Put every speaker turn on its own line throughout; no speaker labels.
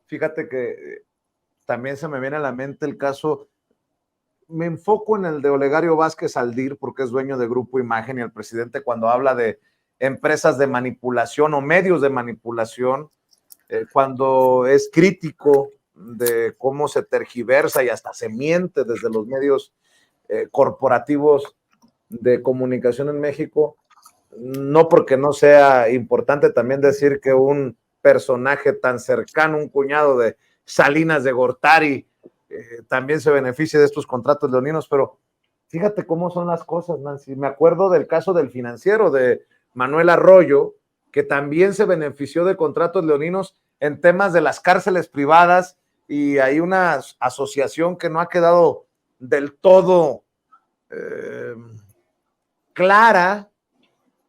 Fíjate que también se me viene a la mente el caso, me enfoco en el de Olegario Vázquez Aldir, porque es dueño de Grupo Imagen, y el presidente cuando habla de empresas de manipulación o medios de manipulación, cuando es crítico de cómo se tergiversa y hasta se miente desde los medios corporativos de comunicación en México, no porque no sea importante también decir que un personaje tan cercano, un cuñado de Salinas de Gortari, también se beneficia de estos contratos leoninos, pero fíjate cómo son las cosas, Nancy. Me acuerdo del caso del financiero de Manuel Arroyo, que también se benefició de contratos leoninos en temas de las cárceles privadas, y hay una asociación que no ha quedado del todo clara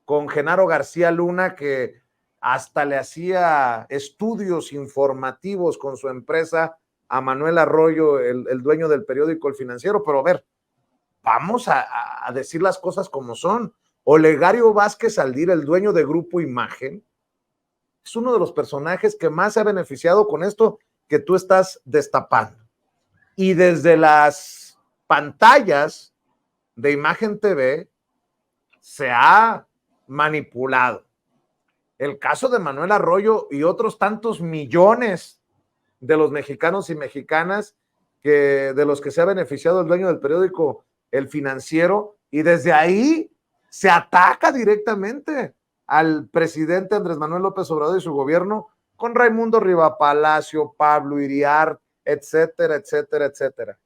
con Genaro García Luna, que hasta le hacía estudios informativos con su empresa a Manuel Arroyo, el dueño del periódico El Financiero. Pero a ver, vamos a decir las cosas como son. Olegario Vázquez Aldir, el dueño de Grupo Imagen, es uno de los personajes que más se ha beneficiado con esto que tú estás destapando. Y desde las pantallas de Imagen TV se ha manipulado. El caso de Manuel Arroyo y otros tantos millones de los mexicanos y mexicanas de los que se ha beneficiado el dueño del periódico El Financiero, y desde ahí se ataca directamente al presidente Andrés Manuel López Obrador y su gobierno, con Raimundo Rivapalacio, Pablo Iriart, etcétera, etcétera, etcétera.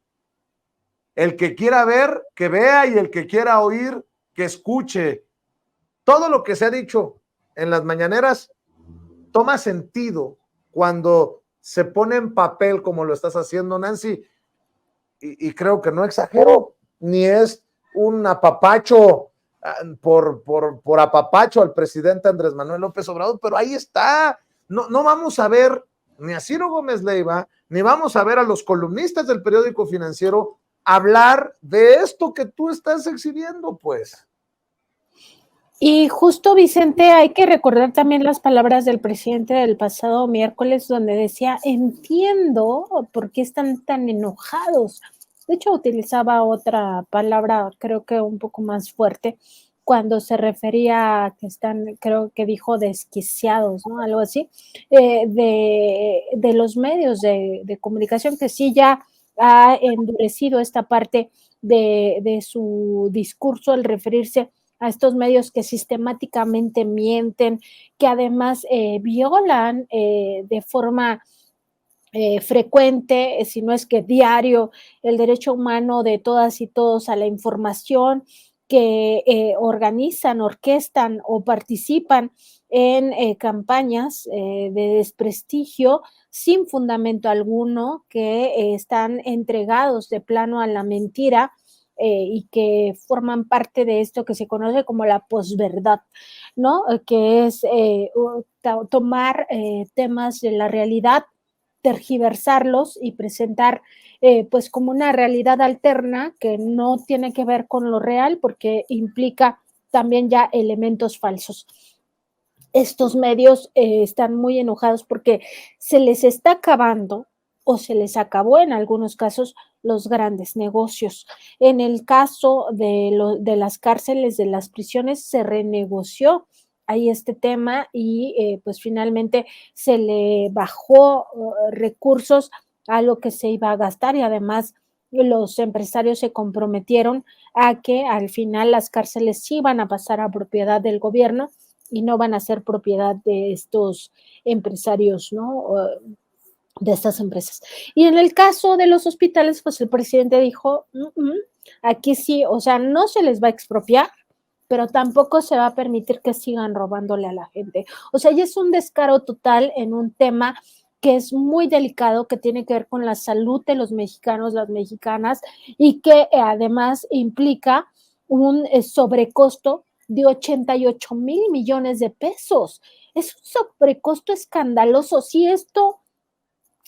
El que quiera ver, que vea, y el que quiera oír, que escuche. Todo lo que se ha dicho en las mañaneras toma sentido cuando se pone en papel como lo estás haciendo, Nancy, y creo que no exagero, ni es un apapacho por apapacho al presidente Andrés Manuel López Obrador, pero ahí está. No vamos a ver ni a Ciro Gómez Leiva, ni vamos a ver a los columnistas del periódico Financiero hablar de esto que tú estás exhibiendo, pues.
Y justo, Vicente, hay que recordar también las palabras del presidente del pasado miércoles, donde decía: entiendo por qué están tan enojados. De hecho, utilizaba otra palabra, creo que un poco más fuerte, cuando se refería a que están, creo que dijo desquiciados, ¿no? Algo así, de los medios de comunicación, que sí ya ha endurecido esta parte de su discurso al referirse a estos medios que sistemáticamente mienten, que además violan de forma frecuente, si no es que diario, el derecho humano de todas y todos a la información, que organizan, orquestan o participan en campañas de desprestigio sin fundamento alguno, que están entregados de plano a la mentira, y que forman parte de esto que se conoce como la posverdad, ¿no? Que es tomar temas de la realidad, tergiversarlos y presentar pues como una realidad alterna que no tiene que ver con lo real, porque implica también ya elementos falsos. Estos medios están muy enojados porque se les está acabando, o se les acabó en algunos casos, los grandes negocios. En el caso de las cárceles, de las prisiones, se renegoció ahí este tema, y pues finalmente se le bajó recursos a lo que se iba a gastar, y además los empresarios se comprometieron a que al final las cárceles sí van a pasar a propiedad del gobierno y no van a ser propiedad de estos empresarios, ¿no? De estas empresas. Y en el caso de los hospitales, pues el presidente dijo, aquí sí, o sea, no se les va a expropiar, pero tampoco se va a permitir que sigan robándole a la gente. O sea, ya es un descaro total en un tema que es muy delicado, que tiene que ver con la salud de los mexicanos, las mexicanas, y que además implica un sobrecosto de 88,000 millones de pesos. Es un sobrecosto escandaloso. Si esto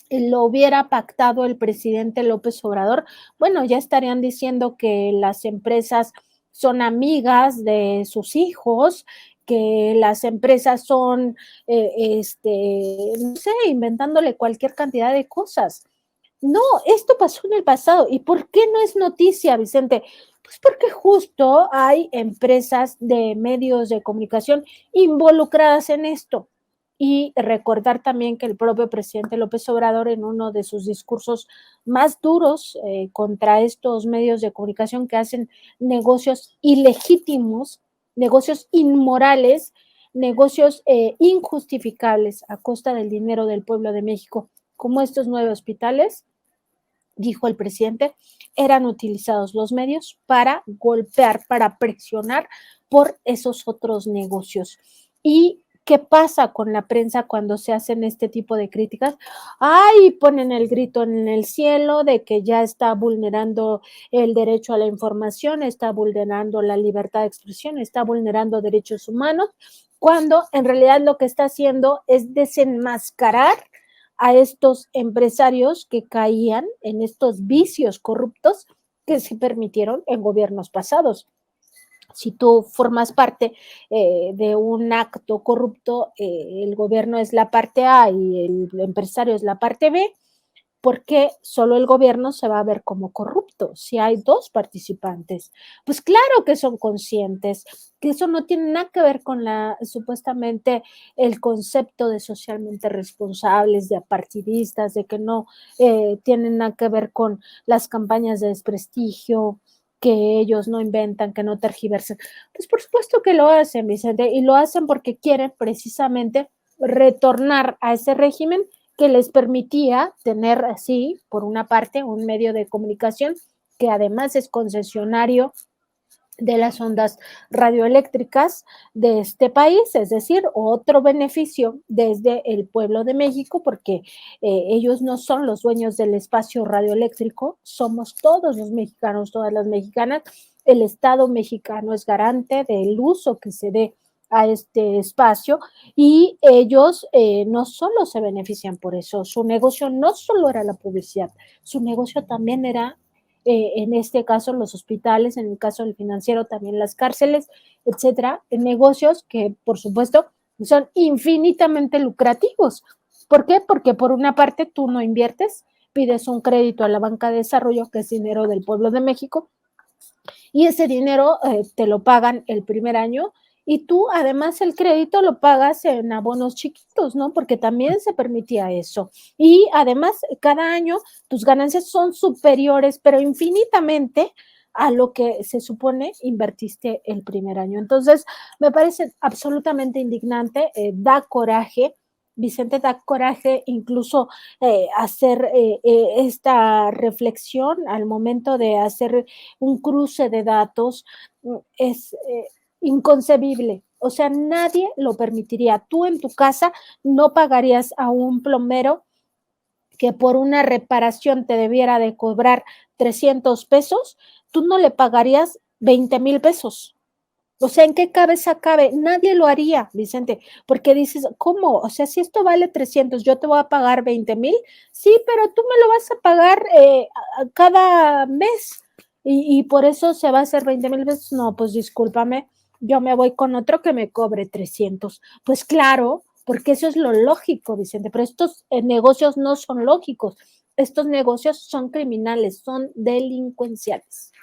lo hubiera pactado el presidente López Obrador, bueno, ya estarían diciendo que las empresas son amigas de sus hijos, que las empresas son, no sé, inventándole cualquier cantidad de cosas. No, esto pasó en el pasado. ¿Y por qué no es noticia, Vicente? Pues porque justo hay empresas de medios de comunicación involucradas en esto. Y recordar también que el propio presidente López Obrador, en uno de sus discursos más duros contra estos medios de comunicación que hacen negocios ilegítimos, negocios inmorales, negocios injustificables a costa del dinero del pueblo de México, como estos 9 hospitales, dijo el presidente, eran utilizados los medios para golpear, para presionar por esos otros negocios. ¿Y qué pasa con la prensa cuando se hacen este tipo de críticas? ¡Ay! Ponen el grito en el cielo de que ya está vulnerando el derecho a la información, está vulnerando la libertad de expresión, está vulnerando derechos humanos, cuando en realidad lo que está haciendo es desenmascarar a estos empresarios que caían en estos vicios corruptos que se permitieron en gobiernos pasados. Si tú formas parte de un acto corrupto, el gobierno es la parte A y el empresario es la parte B, porque solo el gobierno se va a ver como corrupto si hay 2 participantes. Pues claro que son conscientes, que eso no tiene nada que ver con supuestamente el concepto de socialmente responsables, de apartidistas, de que no tienen nada que ver con las campañas de desprestigio, que ellos no inventan, que no tergiversan. Pues por supuesto que lo hacen, Vicente, y lo hacen porque quieren precisamente retornar a ese régimen que les permitía tener así, por una parte, un medio de comunicación que además es concesionario de las ondas radioeléctricas de este país, es decir, otro beneficio desde el pueblo de México, porque ellos no son los dueños del espacio radioeléctrico, somos todos los mexicanos, todas las mexicanas. El Estado mexicano es garante del uso que se dé a este espacio y ellos no solo se benefician por eso, su negocio no solo era la publicidad, su negocio también era en este caso los hospitales, en el caso del financiero también las cárceles, etcétera, en negocios que por supuesto son infinitamente lucrativos. ¿Por qué? Porque por una parte tú no inviertes, pides un crédito a la banca de desarrollo, que es dinero del pueblo de México, y ese dinero te lo pagan el primer año y tú además el crédito lo pagas en abonos chiquitos, ¿no? Porque también se permitía eso. Y además cada año tus ganancias son superiores, pero infinitamente a lo que se supone invertiste el primer año. Entonces, me parece absolutamente indignante, da coraje. Vicente, da coraje incluso hacer esta reflexión al momento de hacer un cruce de datos, es inconcebible. O sea, nadie lo permitiría. Tú en tu casa no pagarías a un plomero que por una reparación te debiera de cobrar 300 pesos, tú no le pagarías 20,000 pesos. O sea, ¿en qué cabeza cabe? Nadie lo haría, Vicente, porque dices, ¿cómo? O sea, si esto vale 300, yo te voy a pagar 20,000, sí, pero tú me lo vas a pagar cada mes y por eso se va a hacer 20,000 pesos. No, pues discúlpame, yo me voy con otro que me cobre 300. Pues claro, porque eso es lo lógico, Vicente, pero estos negocios no son lógicos, estos negocios son criminales, son delincuenciales.